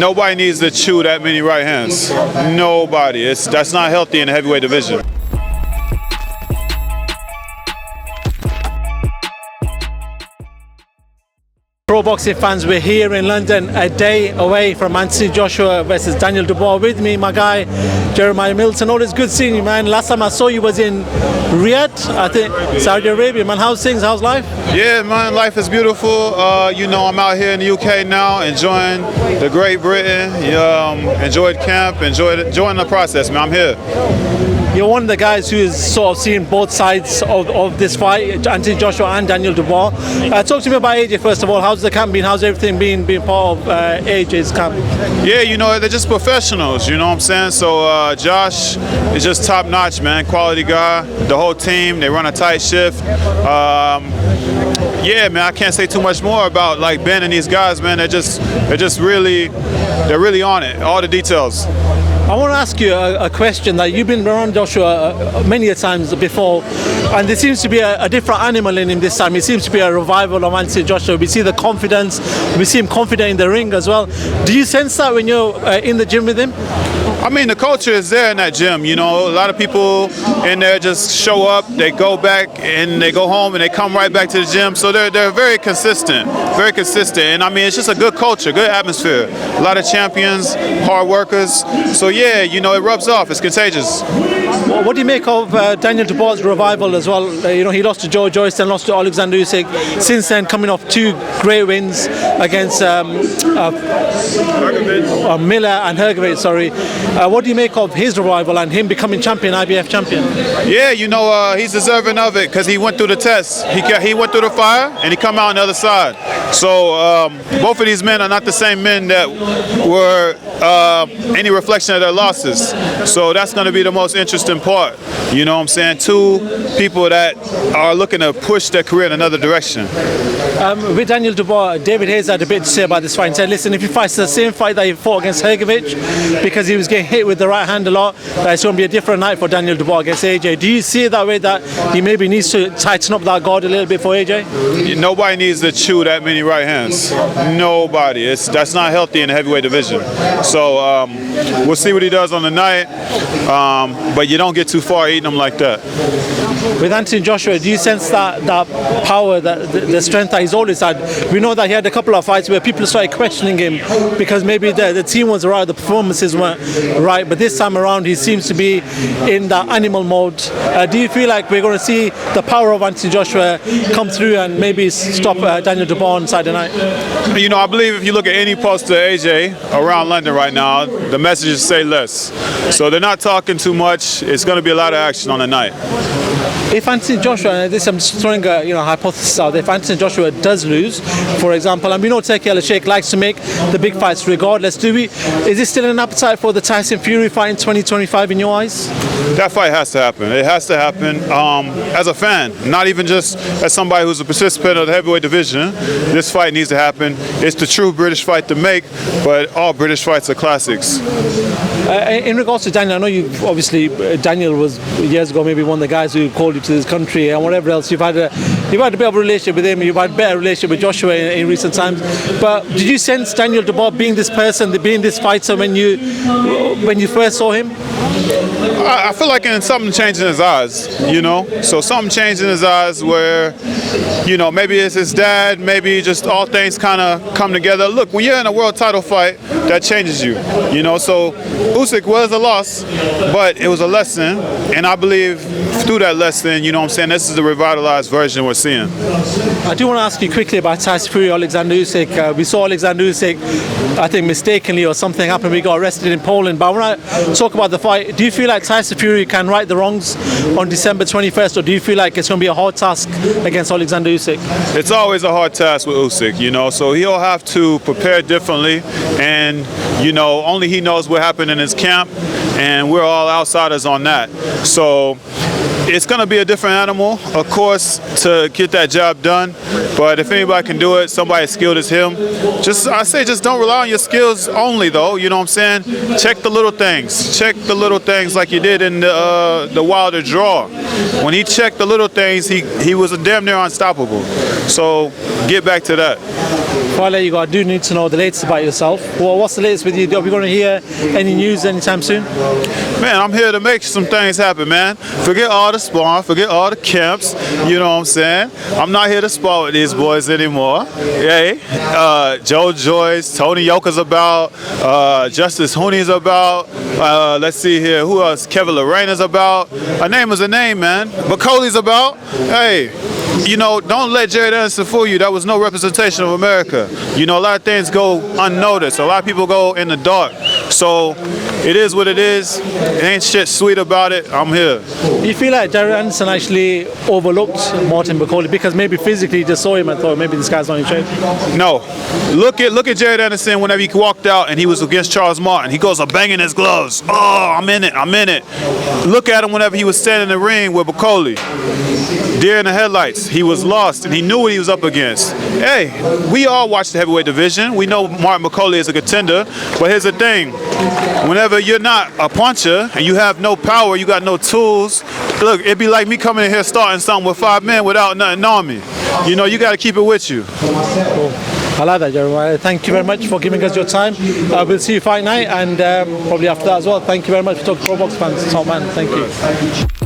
Nobody needs to chew that many right hands. Nobody. That's not healthy in the heavyweight division. Pro boxing fans, we're here in London, a day away from Anthony Joshua versus Daniel Dubois. With me, my guy Jeremiah Milton. Always good seeing you, man. Last time I saw you was in Riyadh, I think, Saudi Arabia. Man, how's things? How's life? Yeah, man, life is beautiful. You know, I'm out here in the UK now, enjoying the Great Britain. Enjoyed camp, enjoying the process, man. I'm here. You're one of the guys who is sort of seeing both sides of this fight, Anthony Joshua and Daniel Dubois. Talk to me about AJ first of all. How's the camp been? How's everything been part of AJ's camp? Yeah, you know, they're just professionals, you know what I'm saying? So Josh is just top notch, man. Quality guy. The whole team, they run a tight shift. Yeah, man, I can't say too much more about like Ben and these guys, man. They're really on it. All the details. I want to ask you a question that you've been around Joshua many a times before, and there seems to be a different animal in him this time. It seems to be a revival of Anthony Joshua. We see the confidence, we see him confident in the ring as well. Do you sense that when you're in the gym with him? I mean, the culture is there in that gym, you know. A lot of people in there just show up, they go back and they go home and they come right back to the gym. So they're very consistent, And I mean, it's just a good culture, good atmosphere. A lot of champions, hard workers. So yeah, you know, it rubs off, it's contagious. What do you make of Daniel Dubois' revival as well? You know, he lost to Joe Joyce and lost to Alexander Usyk. Since then, coming off two great wins against Miller and Hergovich, sorry. What do you make of his revival and him becoming champion, IBF champion? Yeah, you know, he's deserving of it because he went through the test. He went through the fire and he come out on the other side. So both of these men are not the same men that were any reflection of their losses. So that's going to be the most interesting part. You know what I'm saying? Two people that are looking to push their career in another direction. With Daniel Dubois, David Hayes had a bit to say about this fight and said, listen, if he fights the same fight that he fought against Hergovich, because he was getting hit with the right hand a lot, it's going to be a different night for Daniel Dubois against AJ. Do you see it that way, that he maybe needs to tighten up that guard a little bit for AJ? Nobody needs to chew that many right hands. Nobody. That's not healthy in the heavyweight division. So we'll see what he does on the night, but you don't get too far eating him like that. With Anthony Joshua, do you sense that power, the strength that he's always had? We know that he had a couple of fights where people started questioning him because maybe the team was right, the performances weren't right, but this time around he seems to be in that animal mode. Do you feel like we're going to see the power of Anthony Joshua come through and maybe stop Daniel Dubois on Saturday night? You know, I believe if you look at any poster AJ around London right now, the messages say less. So they're not talking too much. It's going to be a lot of action on the night. If Anthony Joshua, I'm just throwing a hypothesis out, if Anthony Joshua does lose, for example, and we know Turki Al-Sheikh likes to make the big fights regardless, is there still an appetite for the Tyson Fury fight in 2025 in your eyes? That fight has to happen. It has to happen. As a fan, not even just as somebody who's a participant of the heavyweight division, this fight needs to happen. It's the true British fight to make, but all British fights are classics. In regards to Daniel, I know Daniel was years ago maybe one of the guys who called you to this country and whatever else. You've had a bit of a relationship with him. You've had a better relationship with Joshua in recent times. But did you sense Daniel Dubois being this person, being this fighter when you first saw him? I feel like something changed in his eyes, you know. So something changed in his eyes where, you know, maybe it's his dad, maybe just all things kind of come together. Look, when you're in a world title fight, that changes you, you know. So Usyk was a loss, but it was a lesson, and I believe through that lesson, you know what I'm saying, this is the revitalized version we're seeing. I do want to ask you quickly about Tyson Fury, Alexander Usyk. We saw Alexander Usyk, I think mistakenly or something happened, we got arrested in Poland. But when I talk about the fight, do you feel like Tyson Fury can right the wrongs on December 21st, or do you feel like it's going to be a hard task against Alexander Usyk? It's always a hard task with Usyk, you know, so he'll have to prepare differently, and, you know, only he knows what happened in his camp, and we're all outsiders on that. So it's going to be a different animal, of course, to get that job done. But if anybody can do it, somebody as skilled as him, I say just don't rely on your skills only, though. You know what I'm saying? Check the little things. Check the little things like you did in the Wilder draw. When he checked the little things, he was damn near unstoppable. So get back to that. Before I let you go, I do need to know the latest about yourself. Well, what's the latest with you? Are we going to hear any news anytime soon? Man, I'm here to make some things happen, man. Forget all the sparring, forget all the camps. You know what I'm saying? I'm not here to spar with these boys anymore. Hey, Joe Joyce, Tony Yoka's about, Justice Hooney's about. Let's see here, who else? Kevin Lorena's about. A name is a name, man. McCauley's about. Hey, you know, don't let Jared Anderson fool you. That was no representation of America. You know, a lot of things go unnoticed. A lot of people go in the dark. So it is what it is. It ain't shit sweet about it. I'm here. Do you feel like Jared Anderson actually overlooked Martin McCauley because maybe physically he just saw him and thought maybe this guy's not in shape? No. Look at Jared Anderson whenever he walked out and he was against Charles Martin. He goes, I'm banging his gloves. Oh, I'm in it. Look at him whenever he was standing in the ring with McCauley. Deer in the headlights. He was lost and he knew what he was up against. Hey, we all watch the heavyweight division. We know Martin McCauley is a contender. But here's the thing. Whenever you're not a puncher and you have no power, you got no tools, look, it'd be like me coming in here starting something with 5 men without nothing on me. You know, you got to keep it with you. Cool. I like that, Jeremiah. Thank you very much for giving us your time. We'll see you fight night and probably after that as well. Thank you very much for talking to Pro Box fans. Top man. Thank you.